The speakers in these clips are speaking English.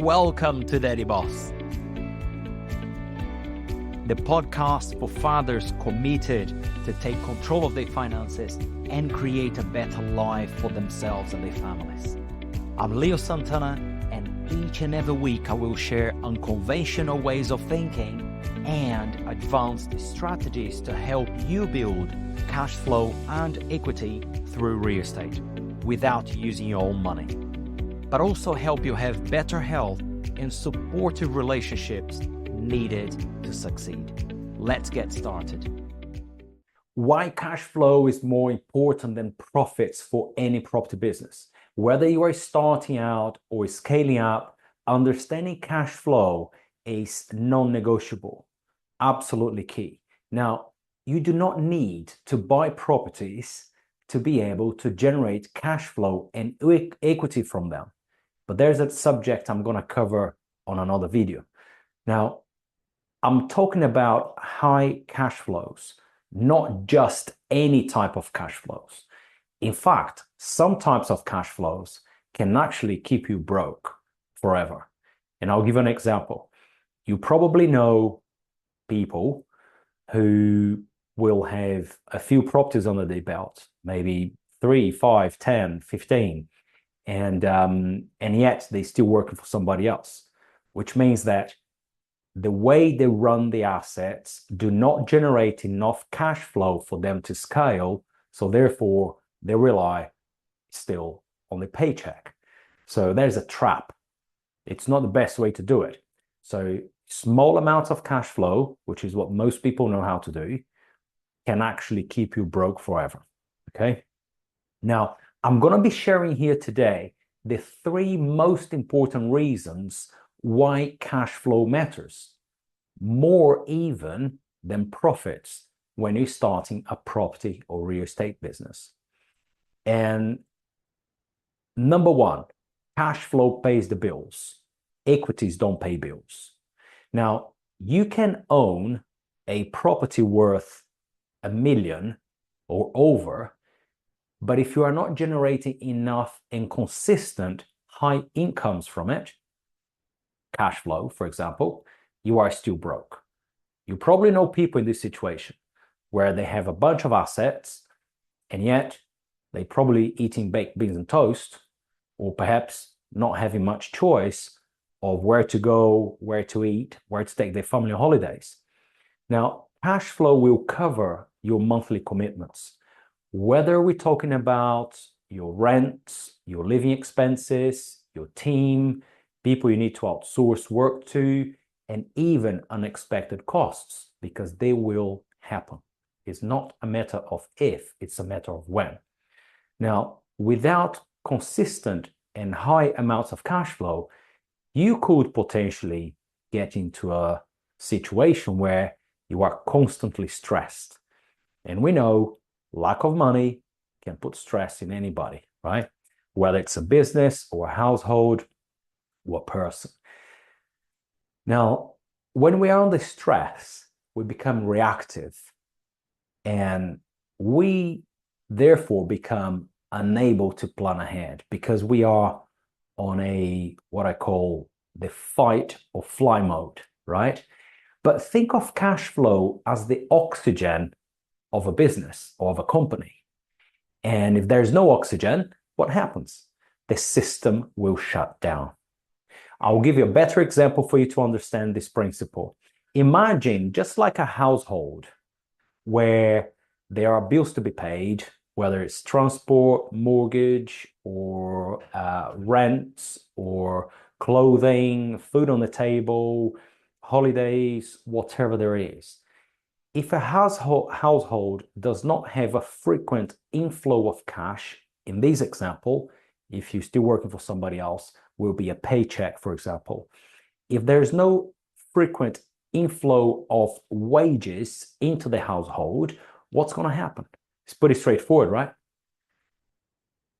Welcome to Daddy Boss, the podcast for fathers committed to take control of their finances and create a better life for themselves and their families. I'm Santana, and each and every week I will share unconventional ways of thinking and advanced strategies to help you build cash flow and equity through real estate without using your own money, but also help you have better health and supportive relationships needed to succeed. Let's get started. Why cash flow is more important than profits for any property business. Whether you are starting out or scaling up, understanding cash flow is non-negotiable, absolutely key. Now, you do not need to buy properties to be able to generate cash flow and equity from them. But there's a subject I'm going to cover on another video. Now, I'm talking about high cash flows, not just any type of cash flows. In fact, some types of cash flows can actually keep you broke forever. And I'll give you an example. You probably know people who will have a few properties under their belt, maybe 3, 5, 10, 15, and yet they're still working for somebody else, which means that the way they run the assets do not generate enough cash flow for them to scale, so therefore they rely still on the paycheck. So there's a trap. It's not the best way to do it. So small amounts of cash flow, which is what most people know how to do, can actually keep you broke forever. Okay? Now, I'm going to be sharing here today the 3 most important reasons why cash flow matters, more even than profits when you're starting a property or real estate business. And number 1, cash flow pays the bills. Equities don't pay bills. Now, you can own a property worth $1 million or over, but if you are not generating enough and consistent high incomes from it, cash flow, for example, you are still broke. You probably know people in this situation where they have a bunch of assets and yet they probably eating baked beans and toast, or perhaps not having much choice of where to go, where to eat, where to take their family holidays. Now, cash flow will cover your monthly commitments, whether we're talking about your rent, your living expenses, your team, people you need to outsource work to, and even unexpected costs, because they will happen. It's not a matter of if, it's a matter of when. Now, without consistent and high amounts of cash flow, you could potentially get into a situation where you are constantly stressed. And we know lack of money can put stress in anybody, right? Whether it's a business or a household or a person. Now, when we are under stress, we become reactive, and we therefore become unable to plan ahead because we are on what I call the fight or fly mode, right? But think of cash flow as the oxygen of a business or of a company. And if there's no oxygen, what happens? The system will shut down. I'll give you a better example for you to understand this principle. Imagine just like a household where there are bills to be paid, whether it's transport, mortgage, or rent, or clothing, food on the table, holidays, whatever there is. If a household does not have a frequent inflow of cash, in this example, if you're still working for somebody else, will be a paycheck, for example. If there's no frequent inflow of wages into the household, what's going to happen? It's pretty straightforward, right?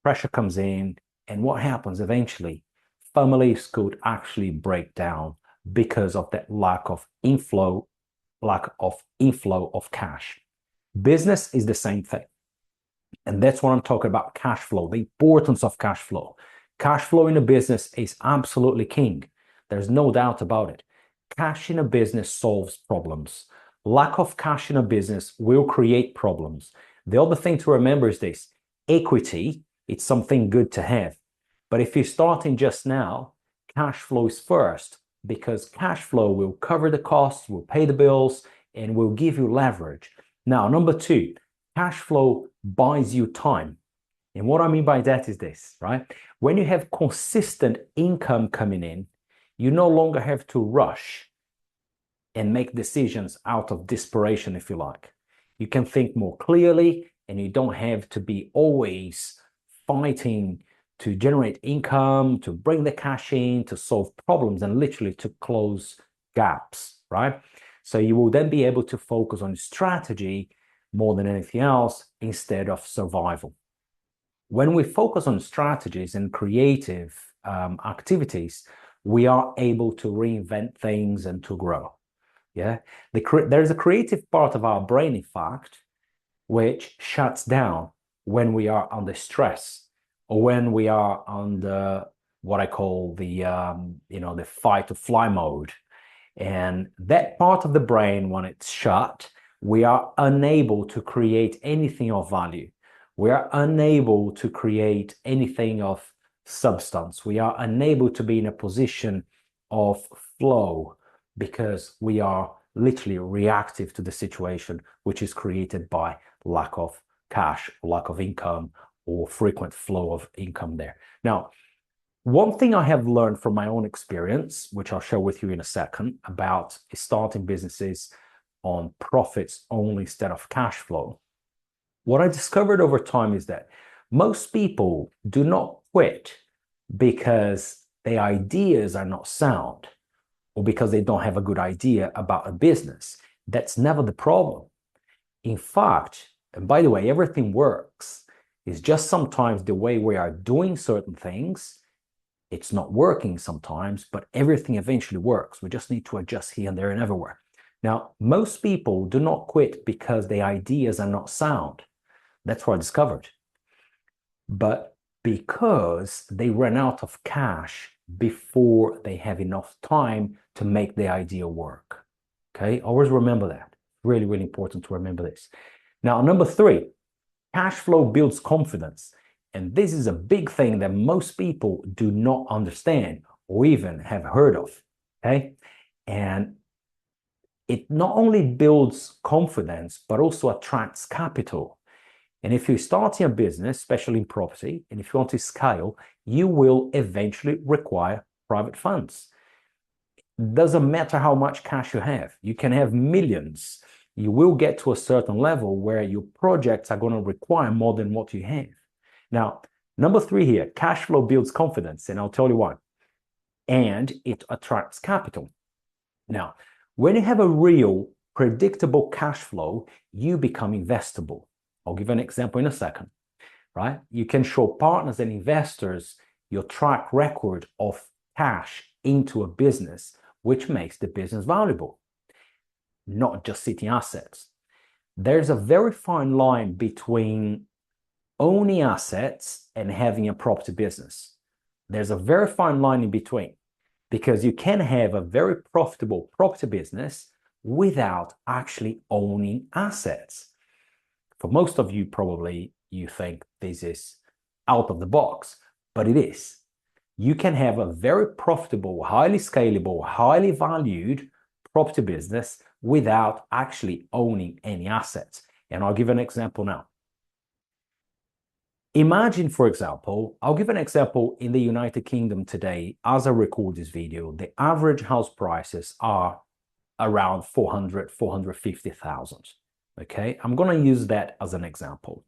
Pressure comes in, and what happens eventually? Families could actually break down because of that lack of inflow of cash. Business is the same thing. And that's what I'm talking about, cash flow, the importance of cash flow. Cash flow in a business is absolutely king. There's no doubt about it. Cash in a business solves problems. Lack of cash in a business will create problems. The other thing to remember is this: equity, it's something good to have. But if you're starting just now, cash flow is first, because cash flow will cover the costs, will pay the bills, and will give you leverage. Now, number two, cash flow buys you time. And what I mean by that is this, right? When you have consistent income coming in, you no longer have to rush and make decisions out of desperation, if you like. You can think more clearly, and you don't have to be always fighting to generate income, to bring the cash in, to solve problems, and literally to close gaps, right? So you will then be able to focus on strategy more than anything else instead of survival. When we focus on strategies and creative activities, we are able to reinvent things and to grow. Yeah, there's a creative part of our brain, in fact, which shuts down when we are under stress or when we are under what I call the fight or fly mode. And that part of the brain, when it's shut, we are unable to create anything of value. We are unable to create anything of substance. We are unable to be in a position of flow because we are literally reactive to the situation, which is created by lack of cash, lack of income, or frequent flow of income there. Now, one thing I have learned from my own experience, which I'll share with you in a second, about starting businesses on profits only instead of cash flow. What I discovered over time is that most people do not quit because their ideas are not sound or because they don't have a good idea about a business. That's never the problem. In fact, and by the way, everything works. It's just sometimes the way we are doing certain things, it's not working sometimes, but everything eventually works. We just need to adjust here and there and everywhere. Now, most people do not quit because their ideas are not sound. That's what I discovered. But because they run out of cash before they have enough time to make the idea work. Okay, always remember that. Really, really important to remember this. Now, number three, cash flow builds confidence. And this is a big thing that most people do not understand or even have heard of. Okay, and it not only builds confidence, but also attracts capital. And if you're starting a business, especially in property, and if you want to scale, you will eventually require private funds. Doesn't matter how much cash you have. You can have millions. You will get to a certain level where your projects are going to require more than what you have. Now, number three here, cash flow builds confidence, and I'll tell you why. And it attracts capital. Now, when you have a real, predictable cash flow, you become investable. I'll give an example in a second, right? You can show partners and investors your track record of cash into a business, which makes the business valuable, not just sitting assets. There's a very fine line between owning assets and having a property business. There's a very fine line in between, because you can have a very profitable property business without actually owning assets. For most of you, probably you think this is out of the box, but it is. You can have a very profitable, highly scalable, highly valued property business without actually owning any assets. And I'll give an example now. Imagine, for example, I'll give an example in the United Kingdom today. As I record this video, the average house prices are around 400, 450,000. Okay, I'm going to use that as an example.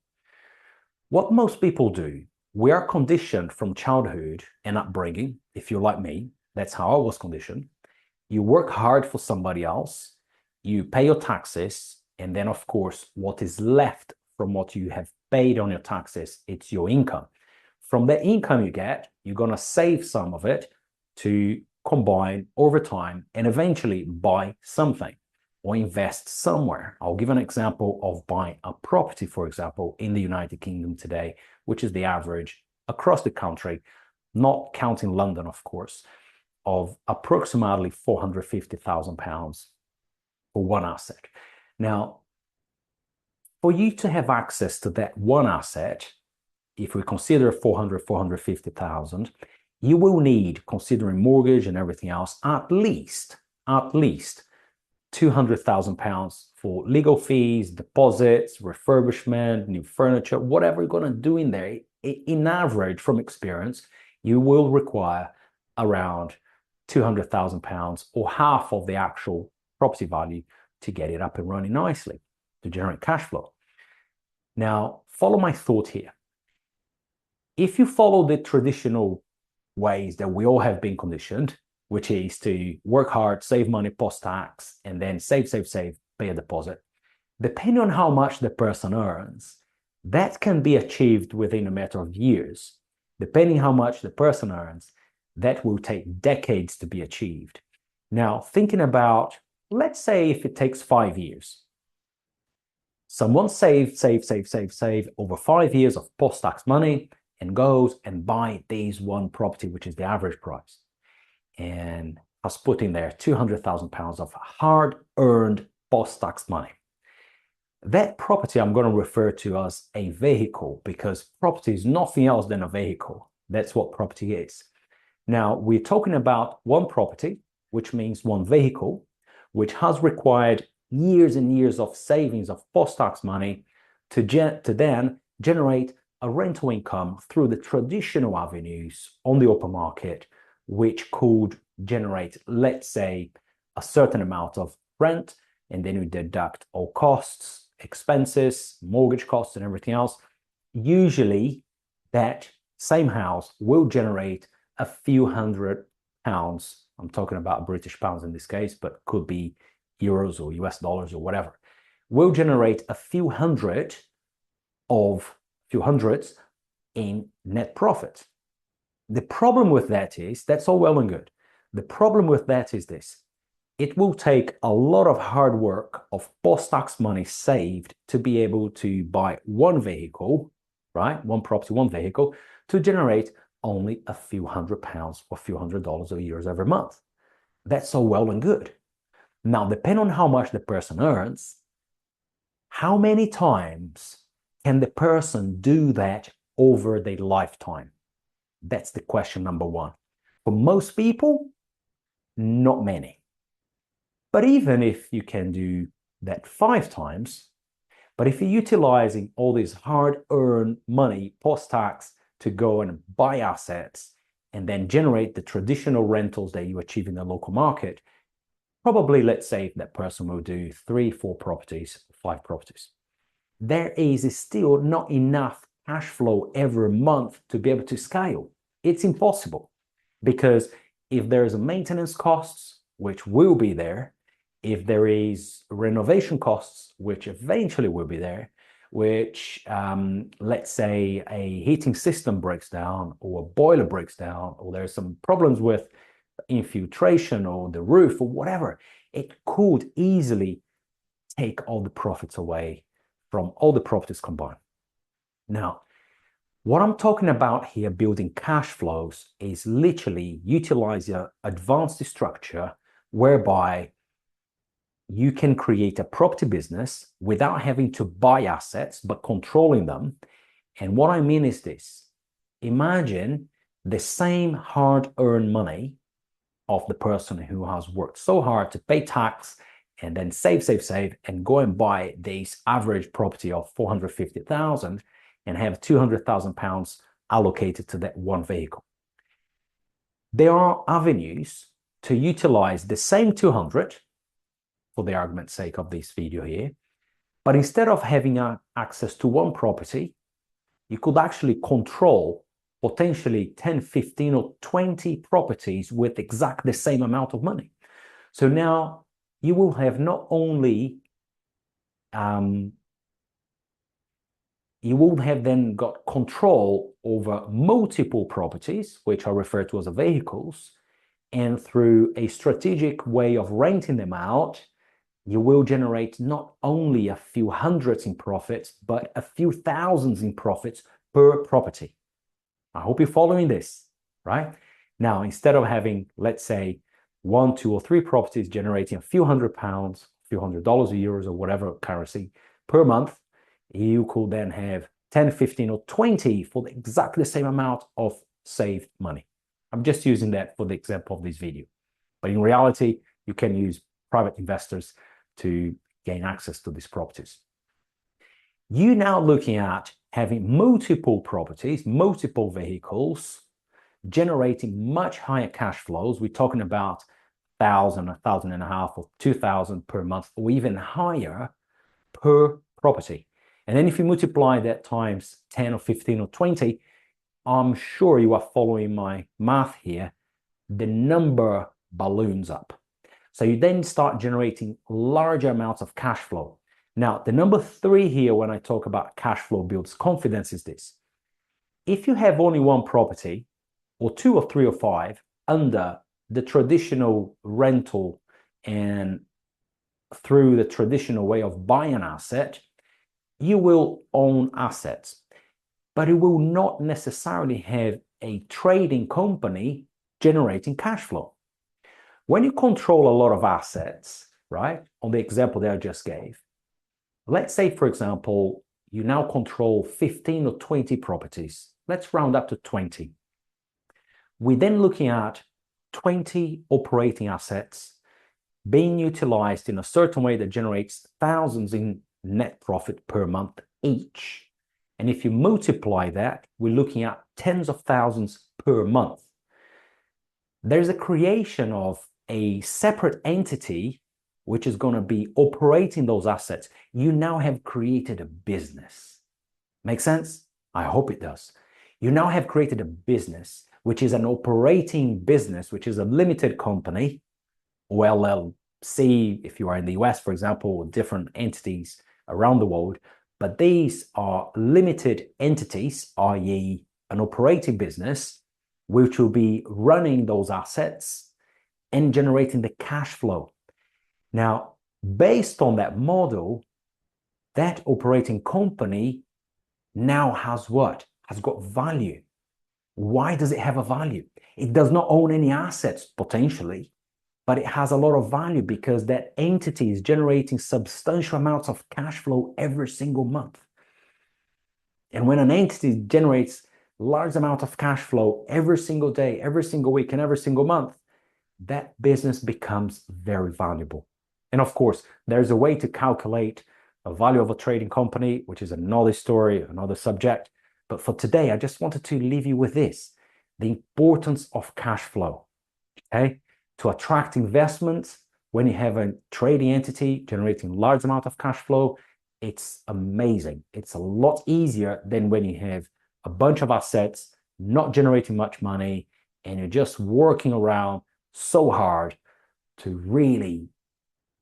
What most people do, we are conditioned from childhood and upbringing. If you're like me, that's how I was conditioned. You work hard for somebody else, you pay your taxes, and then, of course, what is left from what you have paid on your taxes, it's your income. From the income you get, you're going to save some of it to combine over time and eventually buy something or invest somewhere. I'll give an example of buying a property, for example, in the United Kingdom today, which is the average across the country, not counting London, of course. of approximately £450,000 for one asset. Now, for you to have access to that one asset, if we consider 450,000, you will need, considering mortgage and everything else, at least £200,000 for legal fees, deposits, refurbishment, new furniture, whatever you're going to do in there. In average, from experience, you will require around £200,000 or half of the actual property value to get it up and running nicely, to generate cash flow. Now, follow my thought here. If you follow the traditional ways that we all have been conditioned, which is to work hard, save money post-tax, and then save, pay a deposit, depending on how much the person earns, that can be achieved within a matter of years. Depending how much the person earns, that will take decades to be achieved. Now, thinking about, let's say if it takes 5 years. Someone save over 5 years of post-tax money and goes and buy this one property, which is the average price, and has put in there £200,000 of hard-earned post-tax money. That property I'm going to refer to as a vehicle, because property is nothing else than a vehicle. That's what property is. Now, we're talking about one property, which means one vehicle, which has required years and years of savings of post-tax money to then generate a rental income through the traditional avenues on the open market, which could generate, let's say, a certain amount of rent, and then you deduct all costs, expenses, mortgage costs, and everything else. Usually, that same house will generate a few £100. I'm talking about British pounds in this case, but could be euros or US dollars or whatever. Will generate a few hundreds in net profit. The problem with that is, that's all well and good. The problem with that is this: it will take a lot of hard work of post-tax money saved to be able to buy one vehicle, right? One property, one vehicle, to generate only a few £100 or a few $100 a year every month. That's all well and good. Now, depending on how much the person earns, how many times can the person do that over their lifetime? That's the question number one. For most people, not many. But even if you can do that 5 times, but if you're utilizing all this hard-earned money post-tax to go and buy assets and then generate the traditional rentals that you achieve in the local market, probably, let's say, that person will do 3, 4 properties, 5 properties. There is still not enough cash flow every month to be able to scale. It's impossible, because if there's a maintenance costs, which will be there, if there is renovation costs, which eventually will be there, which, let's say a heating system breaks down or a boiler breaks down, or there's some problems with infiltration or the roof or whatever, it could easily take all the profits away from all the properties combined. Now, what I'm talking about here, building cash flows, is literally utilizing an advanced structure whereby you can create a property business without having to buy assets, but controlling them. And what I mean is this: imagine the same hard-earned money of the person who has worked so hard to pay tax and then save, and go and buy this average property of 450,000 and have £200,000 allocated to that one vehicle. There are avenues to utilize the same 200, for the argument's sake of this video here, but instead of having access to one property, you could actually control potentially 10, 15 or 20 properties with exactly the same amount of money. So now you will have not only, you will have then got control over multiple properties, which are referred to as vehicles, and through a strategic way of renting them out, you will generate not only a few hundreds in profits, but a few thousands in profits per property. I hope you're following this, right? Now, instead of having, let's say, 1, 2, or 3 properties generating a few £100, a few $100 or euros or whatever currency per month, you could then have 10, 15, or 20 for exactly the same amount of saved money. I'm just using that for the example of this video. But in reality, you can use private investors to gain access to these properties. You're now looking at having multiple properties, multiple vehicles, generating much higher cash flows. We're talking about 1,000, 1,500, or 2,000 per month, or even higher per property. And then if you multiply that times 10 or 15 or 20, I'm sure you are following my math here, the number balloons up. So you then start generating larger amounts of cash flow. Now, the number 3 here when I talk about cash flow builds confidence is this. If you have only one property, or 2 or 3 or 5, under the traditional rental and through the traditional way of buying an asset, you will own assets, but it will not necessarily have a trading company generating cash flow. When you control a lot of assets, right, on the example that I just gave, let's say, for example, you now control 15 or 20 properties. Let's round up to 20. We're then looking at 20 operating assets being utilized in a certain way that generates thousands in net profit per month each. And if you multiply that, we're looking at tens of thousands per month. There's a creation of a separate entity which is going to be operating those assets. You now have created a business. Make sense? I hope it does. You now have created a business, which is an operating business, which is a limited company, or LLC, if you are in the US, for example, or different entities around the world. But these are limited entities, i.e. an operating business, which will be running those assets and generating the cash flow. Now, based on that model, that operating company now has what? Has got value. Why does it have a value? It does not own any assets, potentially, but it has a lot of value because that entity is generating substantial amounts of cash flow every single month. And when an entity generates large amount of cash flow every single day, every single week, and every single month, that business becomes very valuable. And of course, there's a way to calculate the value of a trading company, which is another story, another subject. But for today, I just wanted to leave you with this, the importance of cash flow, okay? To attract investments, when you have a trading entity generating large amount of cash flow, it's amazing. It's a lot easier than when you have a bunch of assets, not generating much money, and you're just working around so hard to really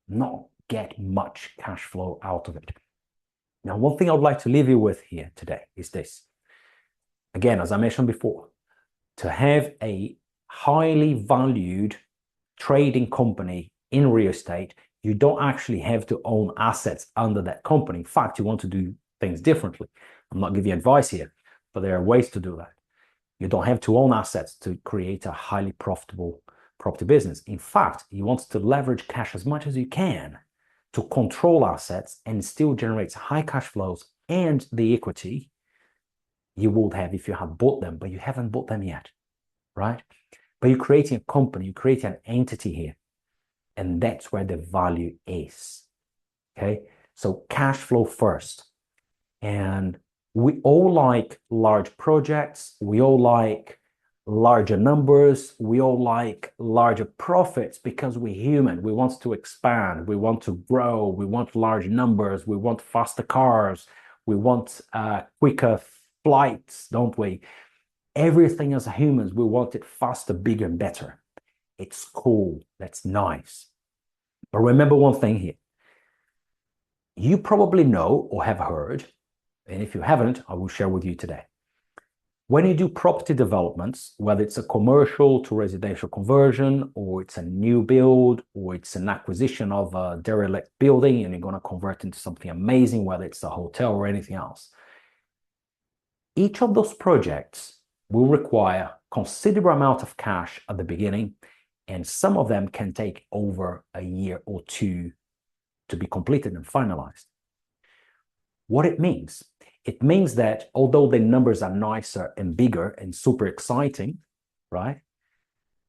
not get much cash flow out of it. Now, one thing I would like to leave you with here today is this. Again, as I mentioned before, to have a highly valued trading company in real estate, you don't actually have to own assets under that company. In fact, you want to do things differently. I'm not giving you advice here, but there are ways to do that. You don't have to own assets to create a highly profitable property business. In fact, you want to leverage cash as much as you can to control assets and still generate high cash flows and the equity you would have if you had bought them, but you haven't bought them yet, right? But you're creating a company, you're creating an entity here, and that's where the value is, okay? So cash flow first. And we all like large projects, we all like larger numbers, we all like larger profits because we're human. We want to expand, we want to grow, we want large numbers, we want faster cars, we want quicker flights, don't we? Everything as humans, we want it faster, bigger, and better. It's cool, that's nice. But remember one thing here. You probably know or have heard, and if you haven't, I will share with you today. When you do property developments, whether it's a commercial to residential conversion, or it's a new build, or it's an acquisition of a derelict building and you're going to convert into something amazing, whether it's a hotel or anything else, each of those projects will require considerable amount of cash at the beginning, and some of them can take over a year or two to be completed and finalized. What it means that although the numbers are nicer and bigger and super exciting, right?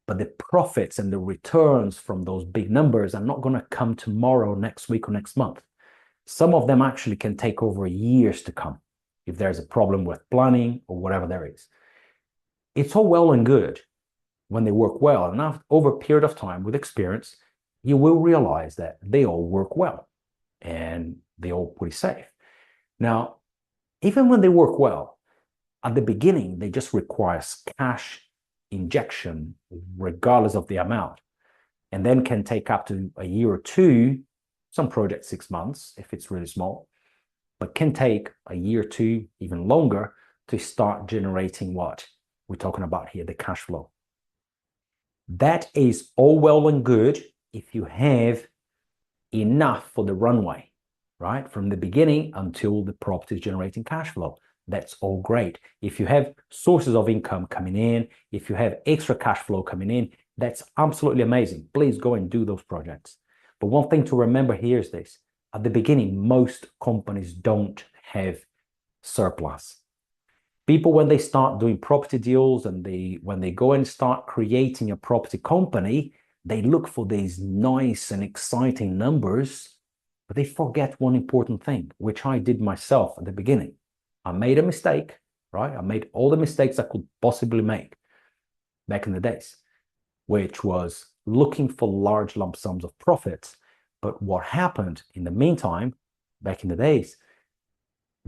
But the profits and the returns from those big numbers are not going to come tomorrow, next week, or next month. Some of them actually can take over years to come if there's a problem with planning or whatever there is. It's all well and good when they work well. And over a period of time, with experience, you will realize that they all work well and they're all pretty safe. Now, even when they work well, at the beginning, they just require cash injection, regardless of the amount, and then can take up to a year or two, some projects 6 months if it's really small, but can take a year or two, even longer, to start generating what we're talking about here, the cash flow. That is all well and good if you have enough for the runway, right? From the beginning until the property is generating cash flow. That's all great. If you have sources of income coming in, if you have extra cash flow coming in, that's absolutely amazing. Please go and do those projects. But one thing to remember here is this. At the beginning, most companies don't have surplus. People, when they start doing property deals and when they go and start creating a property company, they look for these nice and exciting numbers, but they forget one important thing, which I did myself at the beginning. I made a mistake, right? I made all the mistakes I could possibly make back in the days, which was looking for large lump sums of profits. But what happened in the meantime, back in the days,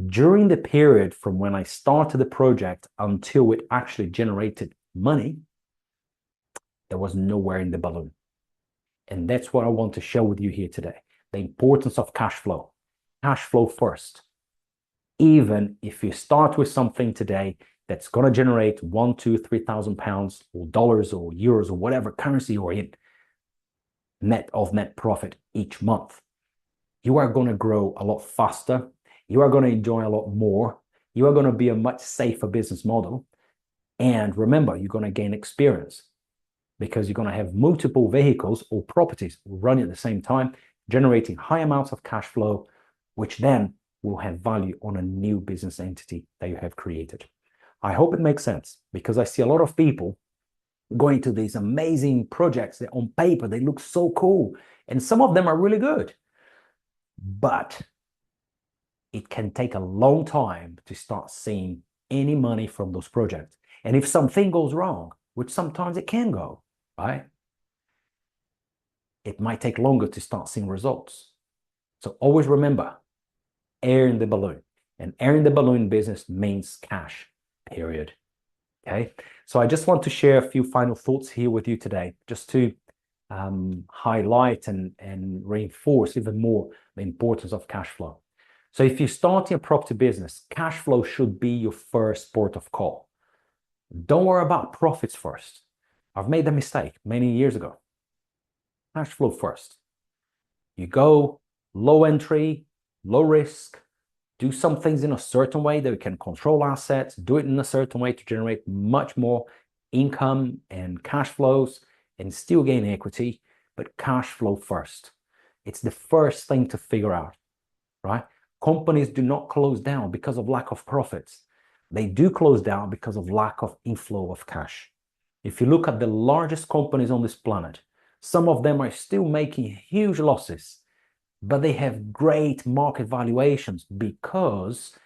during the period from when I started the project until it actually generated money, there was nowhere in the balloon. And that's what I want to share with you here today. The importance of cash flow. Cash flow first. Even if you start with something today that's going to generate £1,000, £2,000, £3,000 or dollars or euros or whatever currency you're in, net profit each month, you are going to grow a lot faster. You are going to enjoy a lot more. You are going to be a much safer business model. And remember, you're going to gain experience because you're going to have multiple vehicles or properties running at the same time, generating high amounts of cash flow, which then will have value on a new business entity that you have created. I hope it makes sense because I see a lot of people going to these amazing projects that on paper, they look so cool. And some of them are really good, but it can take a long time to start seeing any money from those projects. And if something goes wrong, which sometimes it can go, right? It might take longer to start seeing results. So always remember, air in the balloon. And air in the balloon business means cash, period. Okay? So I just want to share a few final thoughts here with you today, just to highlight and reinforce even more the importance of cash flow. So if you're starting a property business, cash flow should be your first port of call. Don't worry about profits first. I've made that mistake many years ago. Cash flow first. You go low entry, low risk, do some things in a certain way that you can control assets, do it in a certain way to generate much more income and cash flows and still gain equity, but cash flow first. It's the first thing to figure out, right? Companies do not close down because of lack of profits. They do close down because of lack of inflow of cash. If you look at the largest companies on this planet, some of them are still making huge losses, but they have great market valuations because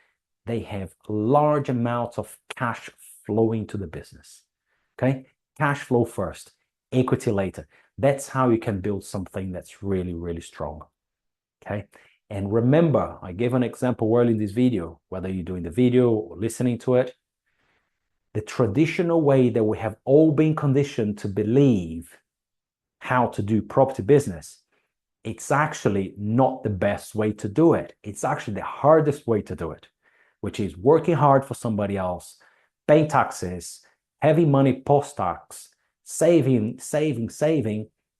they have large amounts of cash flowing to the business. Okay? Cash flow first, equity later. That's how you can build something that's really, really strong. Okay? And remember, I gave an example earlier in this video, whether you're doing the video or listening to it, the traditional way that we have all been conditioned to believe how to do property business, it's actually not the best way to do it. It's actually the hardest way to do it, which is working hard for somebody else, paying taxes, having money post-tax, saving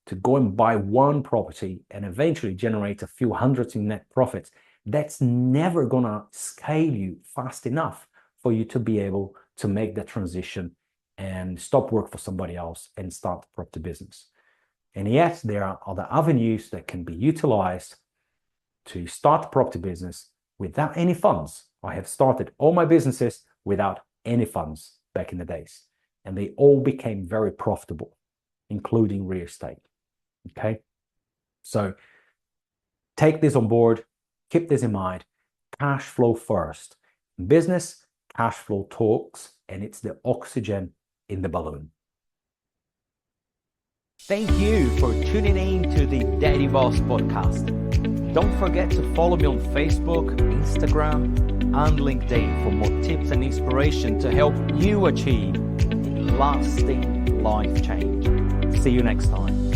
to go and buy one property and eventually generate a few hundreds in net profits. That's never gonna scale you fast enough for you to be able to make the transition and stop work for somebody else and start a property business. And yes, there are other avenues that can be utilized to start a property business without any funds. I have started all my businesses without any funds back in the days, and they all became very profitable, including real estate. Okay, so take this on board, keep this in mind. Cash flow first. In business, cash flow talks, and it's the oxygen in the balloon. Thank you for tuning in to the Daddy Boss podcast. Don't forget to follow me on Facebook, Instagram, and LinkedIn for more tips and inspiration to help you achieve lasting life change. See you next time.